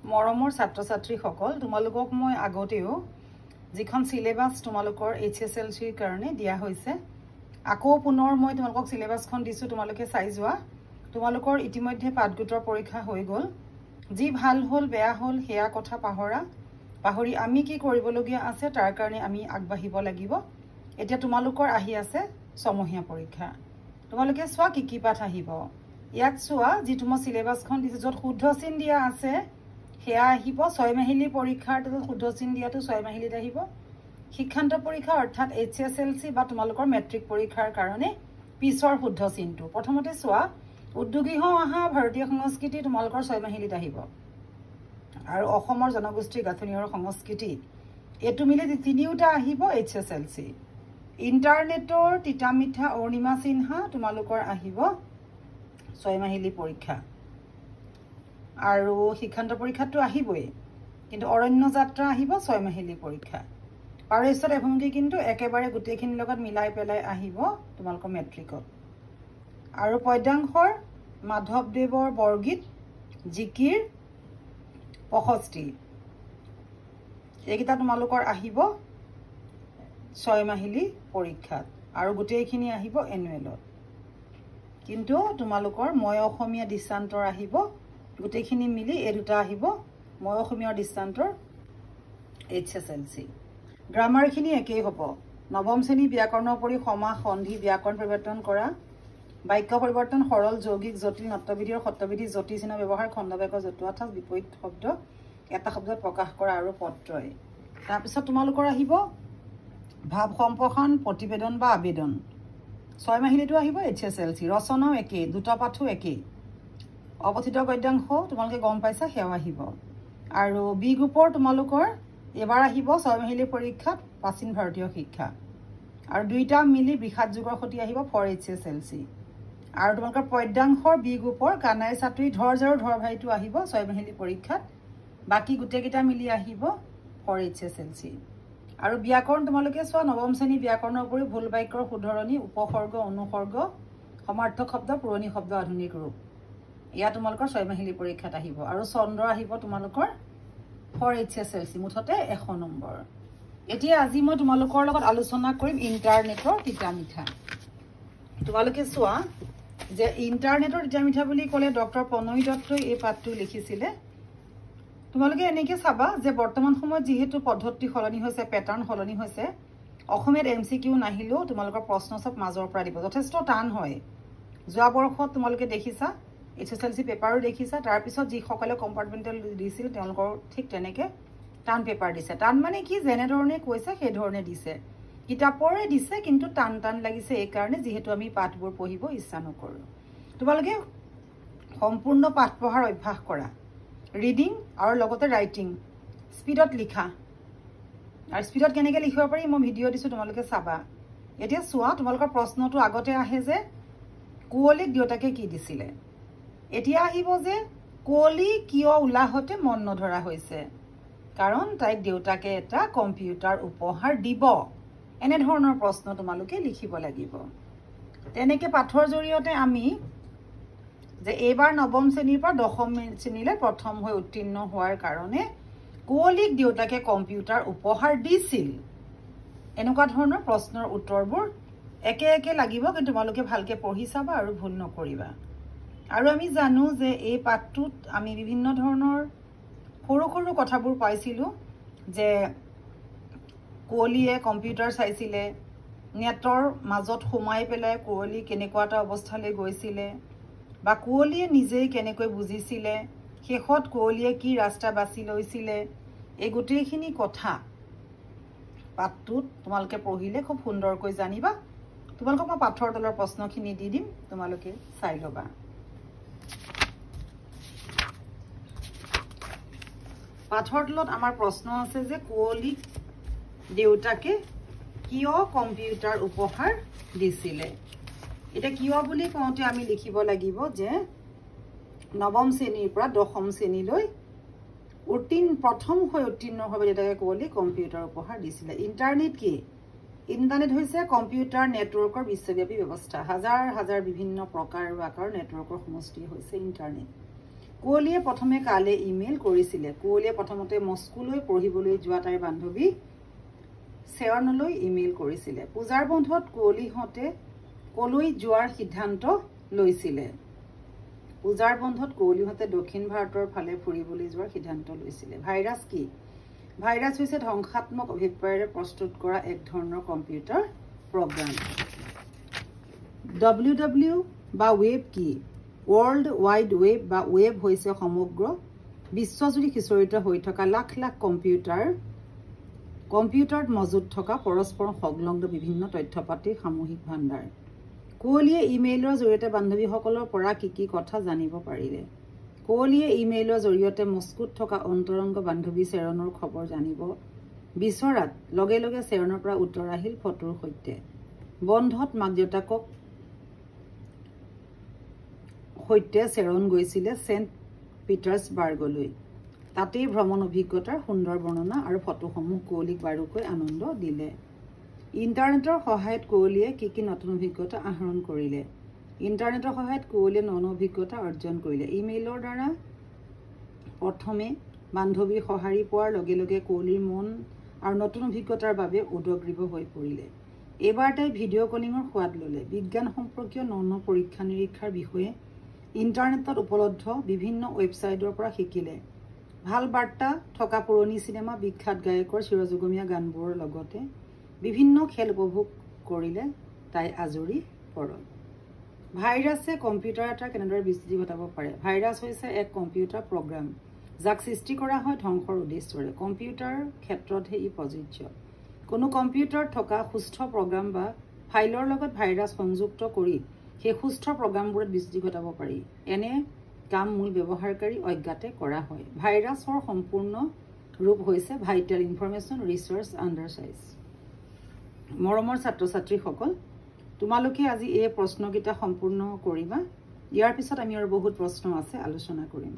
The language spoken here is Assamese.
মৰমৰ ছাত্ৰ ছাত্ৰীসকল তোমালোকক মই আগতেও যিখন সিলেবাস তোমালোকৰ HSLCৰ কাৰণে দিয়া হৈছে আকৌ পুনৰ মই তোমালোকক সিলেবাসখন দিছো তোমালোকে চাই যোৱা তোমালোকৰ ইতিমধ্যে পাঠগোটৰ পৰীক্ষা হৈ গল যি ভাল হল বেয়া হল হেয়া কথা পাহৰি আমি কি কৰিবলগীয়া আছে তাৰ কাৰণে আমি আগবাঢ়িব লাগিব এতিয়া তোমালোকৰ আহি আছে সমহীয়া পৰীক্ষা তোমালোকে চোৱা কি পাঠ আহিব ইয়াত চোৱা যি তোমাৰ সিলেবাসখন দিছে যত শুদ্ধ চিন দিয়া আছে হেয়া আহিব 6 মাহিলী পৰীক্ষাৰ শুদ্ধ চিন দিয়াটো 6 মাহিলীত আহিব শিক্ষান্ত পৰীক্ষা অৰ্থাৎ HSLC বা তোমালোকৰ মেট্ৰিক পৰীক্ষাৰ কাৰণে পিছৰ শুদ্ধ চিনটো প্ৰথমতে চোৱা উদ্যোগী অহা ভাৰতীয় সংস্কৃতি তোমালোকৰ 6 মাহিলীত আহিব আৰু অসমৰ জনগোষ্ঠী গাঁথনি আৰু সংস্কৃতি এটো মিলে তিনিওটা আহিব HSLC ইন্টাৰনেটৰ তিতামিঠা অৰ্ণিমা সিনহা তোমালোকৰ আহিব 6 মাহিলী পৰীক্ষা আৰু শিক্ষান্ত পৰীক্ষাটো আহিবই কিন্তু অৰণ্য যাত্ৰা আহিব 6 মাহিলী পৰীক্ষা পাৰেশ্বৰ এভংগী কিন্তু একেবাৰে গুটেখিনি লগত মিলাই পেলাই আহিব তোমালোকৰ মেট্ৰিকত আৰু পদ্যাংশৰ মাধৱদেৱৰ বৰগীত জিকিৰ 65 এইকিটা তোমালোকৰ আহিব 6 মাহিলী পৰীক্ষাত আৰু গুটেখিনি আহিব এনুৱেলত কিন্তু তোমালোকৰ মই অসমীয়া দৃষ্টান্তৰ আহিব গুটেখিনি মিলি এই দুটা আহিব মই অসমীয়া দৃষ্টান্তৰ HSLC গ্ৰামাৰখিনি একেই হ'ব নৱম শ্ৰেণী ব্যাকৰণৰ উপৰি সমাস সন্ধি ব্যাকৰণ পৰিৱৰ্তন কৰা বাক্য পৰিৱৰ্তন সৰল যৌগিক জটিল নট্যবিধি আৰু সত্যবিধি জ্যোতি চিহ্ন ব্যৱহাৰ খণ্ড বাক্য জতুৱা বিপৰীত শব্দ এটা শব্দত প্ৰকাশ কৰা আৰু পত্ৰই তাৰ পিছত তোমালোকৰ আহিব ভাৱ সম্প্ৰসাৰণ প্ৰতিবেদন বা আবেদন 6 মাহিলীটো আহিব HSLC ৰচনাও একেই দুটা পাঠো একেই অৱস্থিত গদ্যাংশ তোমালোকে গম পাইছা হেও আহিব আৰু বি গ্ৰুপৰ তোমালোকৰ এবাৰ আহিব 6 মাহিলী পৰীক্ষাত প্ৰাচীন ভাৰতীয় শিক্ষা আৰু দুইটা মিলি বৃহৎ যুগৰ সতি আহিব ফৰ HSLC আৰু তোমালোকৰ পদ্যাংশৰ বি গ্ৰুপৰ কানাই ছাত্ৰী ধৰ জাৰু ধৰ ভাইটো আহিব 6 মাহিলী পৰীক্ষাত বাকি গুটেকিটা মিলি আহিব ফৰ HSLC আৰু ব্যাকৰণ তোমালোকে চোৱা নৱম শ্ৰেণী ব্যাকৰণৰ উপৰি ভুল বাক্যৰ শুধৰণি উপসৰ্গ অনুসৰ্গ সমাৰ্থক শব্দ পুৰণি শব্দ আধুনিক ৰূপ ইয়া তোমালোকৰ 6 মাহিলী পৰীক্ষাত আহিব আৰু চন্দ্ৰ আহিব তোমালোকৰ ফৰ HSLC মুঠতে 100 নম্বৰ এতিয়া আজি মই তোমালোকৰ লগত আলোচনা কৰিম ইন্টাৰনেটৰ তিতামিঠা তোমালোকে চোৱা যে ইন্টাৰনেটৰ তিতামিঠা বুলি ক'লে ডক্টৰ প্ৰণয় দত্তই এই পাঠটো লিখিছিলে তোমালোকে এনেকে চাবা যে বৰ্তমান সময়ত যেহেতু পদ্ধতি সলনি হৈছে প্যাটাৰ্ন সলনি হৈছে অসমীয়াত MCQ নাহিলেও তোমালোকৰ প্ৰশ্ন সব মাজৰ পৰা দিব যথেষ্ট টান হয় যোৱা বৰ্ষত তোমালোকে দেখিছা HSLC পেপাৰো দেখিছা তাৰ পিছত যি সকলে কম্পাৰ্টমেন্টাল দিছিল তেওঁলোকৰ ঠিক তেনেকে টান পেপাৰ দিছে টান মানে কি যেনে ধৰণে কৈছে সেই ধৰণে দিছে কিতাপৰে দিছে কিন্তু টান লাগিছে এই কাৰণে যেহেতু আমি পাঠবোৰ পঢ়িব ইচ্ছা নকৰো তোমালোকে সম্পূৰ্ণ পাঠ পঢ়াৰ অভ্যাস কৰা ৰিডিং আৰু লগতে ৰাইটিং স্পিডত লিখা আৰু স্পিডত কেনেকৈ লিখিব পাৰি মই ভিডিঅ' দিছো তোমালোকে চাবা এতিয়া চোৱা তোমালোকৰ প্ৰশ্নটো আগতে আহে যে কুঁৱলীক দেউতাকে কি দিছিলে এতিয়া আহিব যে কুঁৱলী কিয় উলাহতে মন নধৰা হৈছে কাৰণ তাইক দেউতাকে এটা কম্পিউটাৰ উপহাৰ দিব এনে ধৰণৰ প্ৰশ্ন তোমালোকে লিখিব লাগিব তেনেকে পাঠৰ জৰিয়তে আমি যে এবাৰ নৱম শ্ৰেণীৰ পৰা দশম শ্ৰেণীলৈ প্ৰথম হৈ উত্তীৰ্ণ হোৱাৰ কাৰণে কুঁৱলীক দেউতাকে কম্পিউটাৰ উপহাৰ দিছিল এনেকুৱা ধৰণৰ প্ৰশ্নৰ উত্তৰবোৰ একে লাগিব কিন্তু তোমালোকে ভালকে পঢ়ি চাবা আৰু ভুল নকৰিবা আৰু আমি জানো যে এই পাঠটোত আমি বিভিন্ন ধৰণৰ সৰু কথাবোৰ পাইছিলো যে কুঁৱলীয়ে কম্পিউটাৰ চাইছিলে নেটৰ মাজত সোমাই পেলাই কুঁৱলী কেনেকুৱা এটা অৱস্থালৈ গৈছিলে বা কুঁৱলীয়ে নিজেই কেনেকৈ বুজিছিলে শেষত কুঁৱলীয়ে কি ৰাস্তা বাছি লৈছিলে এই গোটেইখিনি কথা পাঠটোত তোমালোকে পঢ়িলে খুব সুন্দৰকৈ জানিবা তোমালোকক মই পাঠৰ তলৰ প্ৰশ্নখিনি দি দিম তোমালোকে চাই ল'বা পাঠৰ তলত আমাৰ প্ৰশ্ন আছে যে কুঁৱলীক দেউতাকে কিয় কম্পিউটাৰ উপহাৰ দিছিলে এটা কিয় বুলি কওঁতে আমি লিখিব লাগিব যে নৱম শ্ৰেণীৰ পৰা দশম শ্ৰেণীলৈ প্ৰথম হৈ উত্তীৰ্ণ হ'ব দেউতাকে কুঁৱলী কম্পিউটাৰ উপহাৰ দিছিলে ইন্টাৰনেট কি ইন্টাৰনেট হৈছে কম্পিউটাৰ নেটৱৰ্কৰ বিশ্বব্যাপী ব্যৱস্থা হাজাৰ বিভিন্ন প্ৰকাৰ আৰু আকাৰৰ নেটৱৰ্কৰ সমষ্টি হৈছে ইন্টাৰনেট কুঁৱলীয়ে প্ৰথমে কালে ইমেইল কৰিছিলে কুঁৱলীয়ে প্ৰথমতে মস্কোলৈ পঢ়িবলৈ যোৱা তাইৰ বান্ধৱী চেৰণলৈ ইমেইল কৰিছিলে পূজাৰ বন্ধত কুঁৱলীহঁতে কলৈ যোৱাৰ সিদ্ধান্ত লৈছিলে পূজাৰ বন্ধত কুঁৱলীহঁতে দক্ষিণ ভাৰতৰ ফালে ফুৰিবলৈ যোৱাৰ সিদ্ধান্ত লৈছিলে ভাইৰাছ কি ভাইৰাছ হৈছে ধ্বংসাত্মক অভিপ্ৰায়েৰে প্ৰস্তুত কৰা এক ধৰণৰ কম্পিউটাৰ প্ৰগ্ৰাম WW বা ৱেব কি World Wide Web বা ৱেব হৈছে সমগ্ৰ বিশ্বজুৰি সিঁচৰিত হৈ থকা লাখ লাখ কম্পিউটাৰত মজুত থকা পৰস্পৰ সংলগ্ন বিভিন্ন তথ্যপাতিৰ সামূহিক ভাণ্ডাৰ কুঁৱলীয়ে ইমেইলৰ জৰিয়তে বান্ধৱীসকলৰ পৰা কি কথা জানিব পাৰিলে কুঁৱলীয়ে ইমেইলৰ জৰিয়তে মস্কোত থকা অন্তৰংগ বান্ধৱী চেৰণৰ খবৰ জানিব বিচৰাত লগে লগে চেৰণৰ পৰা উত্তৰ আহিল ফটোৰ সৈতে বন্ধত মাক দেউতাকক সৈতে চেৰন গৈছিলে সেন্ট পিটাৰ্ছবাৰ্গলৈ তাতেই ভ্ৰমণ অভিজ্ঞতাৰ সুন্দৰ বৰ্ণনা আৰু ফটোসমূহ কুঁৱলীক বাৰুকৈ আনন্দ দিলে ইণ্টাৰনেটৰ সহায়ত কুঁৱলীয়ে কি নতুন অভিজ্ঞতা আহৰণ কৰিলে ইণ্টাৰনেটৰ সহায়ত কুঁৱলীয়ে নতুন অভিজ্ঞতা অৰ্জন কৰিলে ইমেইলৰ দ্বাৰা প্ৰথমে বান্ধৱীৰ সঁহাৰি পোৱাৰ লগে লগে কুঁৱলীৰ মন আৰু নতুন অভিজ্ঞতাৰ বাবে উদগ্ৰীৱ হৈ পৰিলে এবাৰ তাই ভিডিঅ' কলিঙৰ সোৱাদ ল'লে বিজ্ঞান সম্পৰ্কীয় নন পৰীক্ষা নিৰীক্ষাৰ বিষয়ে ইণ্টাৰনেটত উপলব্ধ বিভিন্ন ৱেবছাইটৰ পৰা শিকিলে ভাল বাৰ্তা থকা পুৰণি চিনেমা বিখ্যাত গায়কৰ চিৰযুগমীয়া গানবোৰৰ লগতে বিভিন্ন খেল উপভোগ কৰিলে তাই আজৰি পৰল ভাইৰাছে কম্পিউটাৰ এটা কেনেদৰে বিস্তৃতি ঘটাব পাৰে ভাইৰাছ হৈছে এক কম্পিউটাৰ প্ৰগ্ৰাম যাক সৃষ্টি কৰা হয় ধ্বংসৰ উদ্দেশ্যৰে কম্পিউটাৰ ক্ষেত্ৰতহে ই প্ৰযোজ্য কোনো কম্পিউটাৰত থকা সুস্থ প্ৰগ্ৰাম বা ফাইলৰ লগত ভাইৰাছ সংযুক্ত কৰি সেই সুস্থ প্ৰগ্ৰামবোৰত বিস্তৃতি ঘটাব পাৰি এনে কাম মূল ব্যৱহাৰকাৰী অজ্ঞাতে কৰা হয় ভাইৰাছৰ সম্পূৰ্ণ ৰূপ হৈছে ভাইটেল ইনফৰমেশ্যন ৰিচাৰ্চ আণ্ডাৰচাইজ মৰমৰ ছাত্ৰ ছাত্ৰীসকল তোমালোকে আজি এই প্ৰশ্নকেইটা সম্পূৰ্ণ কৰিবা ইয়াৰ পিছত আমি আৰু বহুত প্ৰশ্ন আছে আলোচনা কৰিম